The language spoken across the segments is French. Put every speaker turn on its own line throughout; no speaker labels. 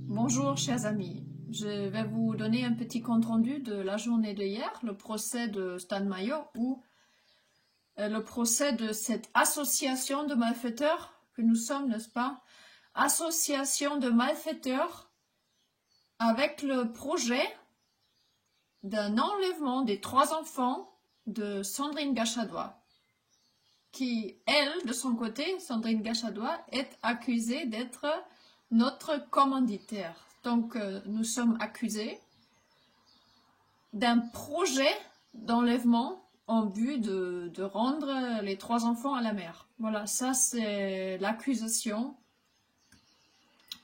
Bonjour chers amis, je vais vous donner un petit compte rendu de la journée de hier, le procès de Stan Mayo ou le procès de cette association de malfaiteurs que nous sommes, n'est-ce pas? Association de malfaiteurs avec le projet d'un enlèvement des 3 enfants de Sandrine Gachadouas, qui, elle, de son côté, Sandrine Gachadouas, est accusée d'être notre commanditaire. Donc, nous sommes accusés d'un projet d'enlèvement en vue de rendre les 3 enfants à la mère. Voilà, ça c'est l'accusation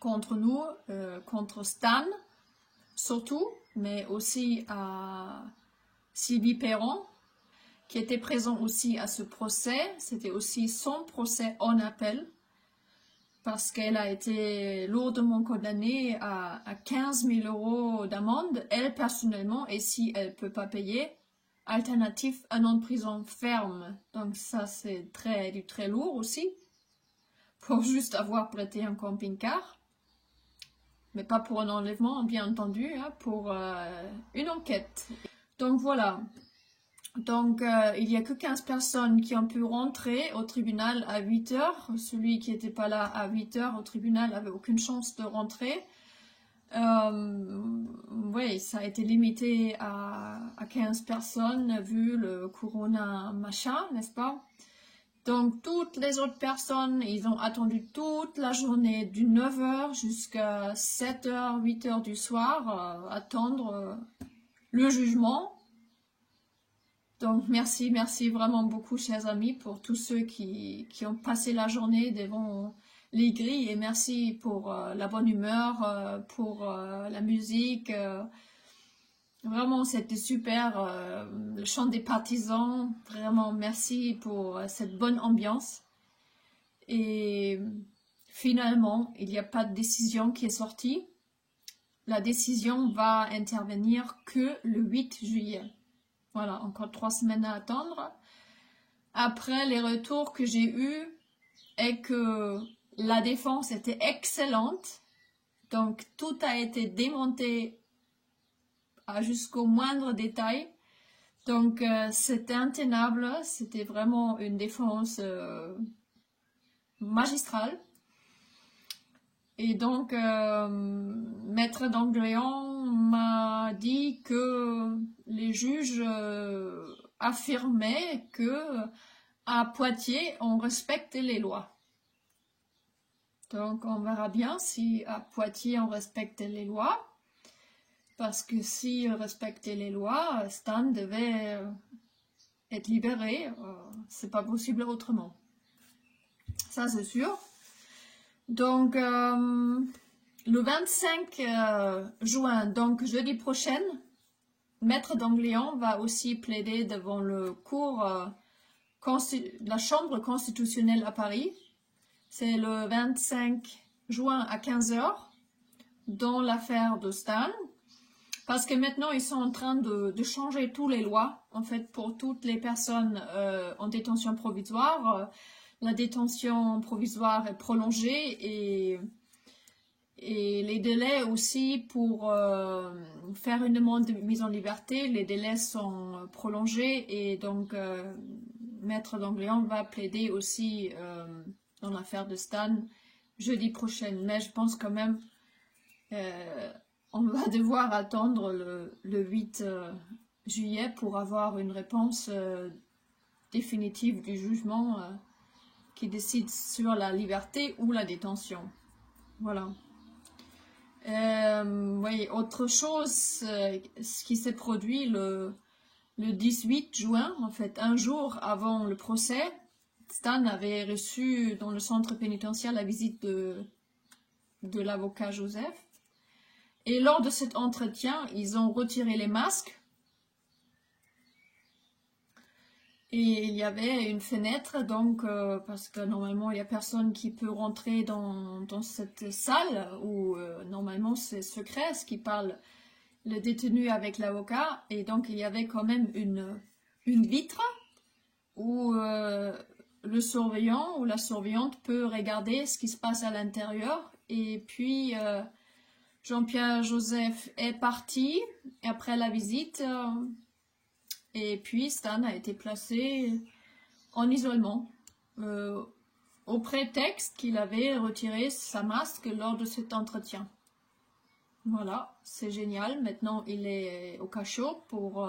contre nous, contre Stan, surtout, mais aussi à Sylvie Perron, qui était présent aussi à ce procès. C'était aussi son procès en appel, parce qu'elle a été lourdement condamnée à 15 000 € d'amende, elle personnellement, et si elle ne peut pas payer, alternatif, 1 an de prison ferme. Donc ça c'est très lourd aussi, pour juste avoir prêté un camping-car, mais pas pour un enlèvement, bien entendu, hein, pour une enquête. Donc voilà. Donc, il n'y a que 15 personnes qui ont pu rentrer au tribunal à 8 heures. Celui qui n'était pas là à 8 heures au tribunal n'avait aucune chance de rentrer. Oui, ça a été limité à 15 personnes vu le corona machin, n'est-ce pas? Donc, toutes les autres personnes, ils ont attendu toute la journée, du 9 heures jusqu'à 7 heures, 8 heures du soir, attendre le jugement. Donc, merci vraiment beaucoup, chers amis, pour tous ceux qui ont passé la journée devant les grilles. Et merci pour la bonne humeur, pour la musique. Vraiment, c'était super. Le chant des partisans, vraiment, merci pour cette bonne ambiance. Et finalement, il n'y a pas de décision qui est sortie. La décision va intervenir que le 8 juillet. Voilà, encore 3 semaines à attendre. Après, les retours que j'ai eus est que la défense était excellente. Donc, tout a été démonté jusqu'au moindre détail. Donc, c'était intenable. C'était vraiment une défense magistrale. Et donc, Maître d'Angléon m'a dit que les juges affirmaient que à Poitiers, on respectait les lois. Donc, on verra bien si à Poitiers, on respectait les lois. Parce que si on respectait les lois, Stan devait être libéré. C'est pas possible autrement. Ça, c'est sûr. Donc, le 25 juin, donc jeudi prochain, Maître d'Angléon va aussi plaider devant le cours la Chambre constitutionnelle à Paris. C'est le 25 juin à 15 h dans l'affaire de Stan. Parce que maintenant, ils sont en train de changer toutes les lois, en fait, pour toutes les personnes en détention provisoire. La détention provisoire est prolongée et les délais aussi pour faire une demande de mise en liberté, les délais sont prolongés et donc Maître d'Angléon va plaider aussi dans l'affaire de Stan jeudi prochain. Mais je pense quand même on va devoir attendre le 8 juillet pour avoir une réponse définitive du jugement qui décide sur la liberté ou la détention. Voilà. Oui, autre chose, ce qui s'est produit le 18 juin, en fait, un jour avant le procès, Stan avait reçu dans le centre pénitentiaire la visite de l'avocat Joseph. Et lors de cet entretien, ils ont retiré les masques. Et il y avait une fenêtre, donc, parce que normalement, il n'y a personne qui peut rentrer dans cette salle où, normalement, c'est secret ce qu'ils parlent. le détenu avec l'avocat, et donc il y avait quand même une vitre où le surveillant ou la surveillante peut regarder ce qui se passe à l'intérieur. Et puis Jean-Pierre Joseph est parti après la visite, et puis Stan a été placé en isolement, au prétexte qu'il avait retiré sa masque lors de cet entretien. Voilà, c'est génial. Maintenant, il est au cachot pour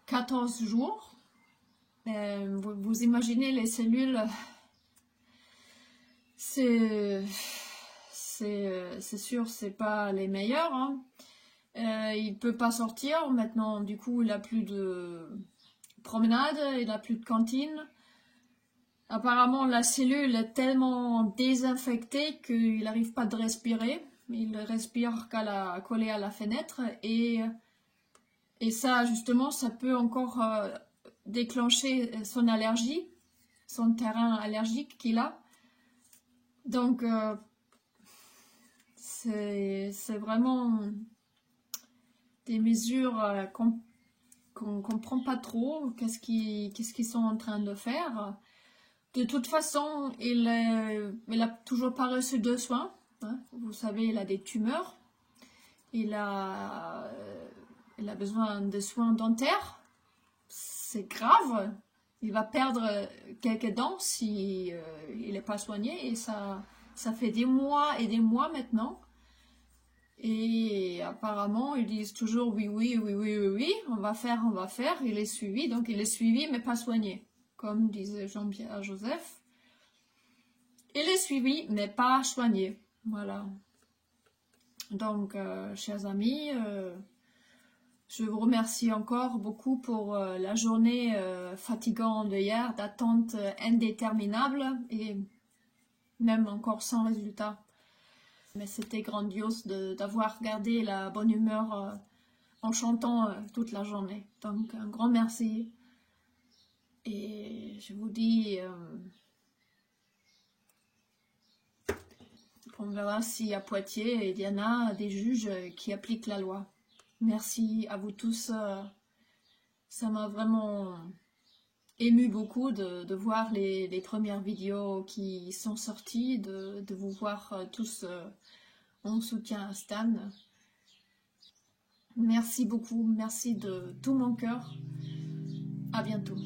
14 jours. Vous imaginez les cellules, c'est sûr, c'est pas les meilleures, hein. Il peut pas sortir maintenant, du coup il a plus de promenade, il a plus de cantine. Apparemment la cellule est tellement désinfectée qu'il n'arrive pas de respirer, il respire collé à la fenêtre, et ça justement ça peut encore déclencher son allergie, son terrain allergique qu'il a. Donc c'est vraiment des mesures qu'on ne comprend pas trop, qu'est-ce qu'ils sont en train de faire. De toute façon, il a toujours pas reçu de soins, hein. Vous savez, il a des tumeurs, il a besoin de soins dentaires, c'est grave, il va perdre quelques dents si il n'est pas soigné, et ça fait des mois et des mois maintenant. Et apparemment, ils disent toujours oui, oui, oui, oui, oui, oui, on va faire, il est suivi, donc il est suivi mais pas soigné, comme disait Jean-Pierre Joseph. Il est suivi mais pas soigné, voilà. Donc, chers amis, je vous remercie encore beaucoup pour la journée fatigante d'hier, d'attente indéterminable et même encore sans résultat. Mais c'était grandiose d'avoir gardé la bonne humeur en chantant toute la journée. Donc un grand merci. Et je vous dis, on verra si à Poitiers il y en a des juges qui appliquent la loi. Merci à vous tous. Ça m'a vraiment ému beaucoup de voir les premières vidéos qui sont sorties, de vous voir tous en soutien à Stan. Merci beaucoup, merci de tout mon cœur. À bientôt.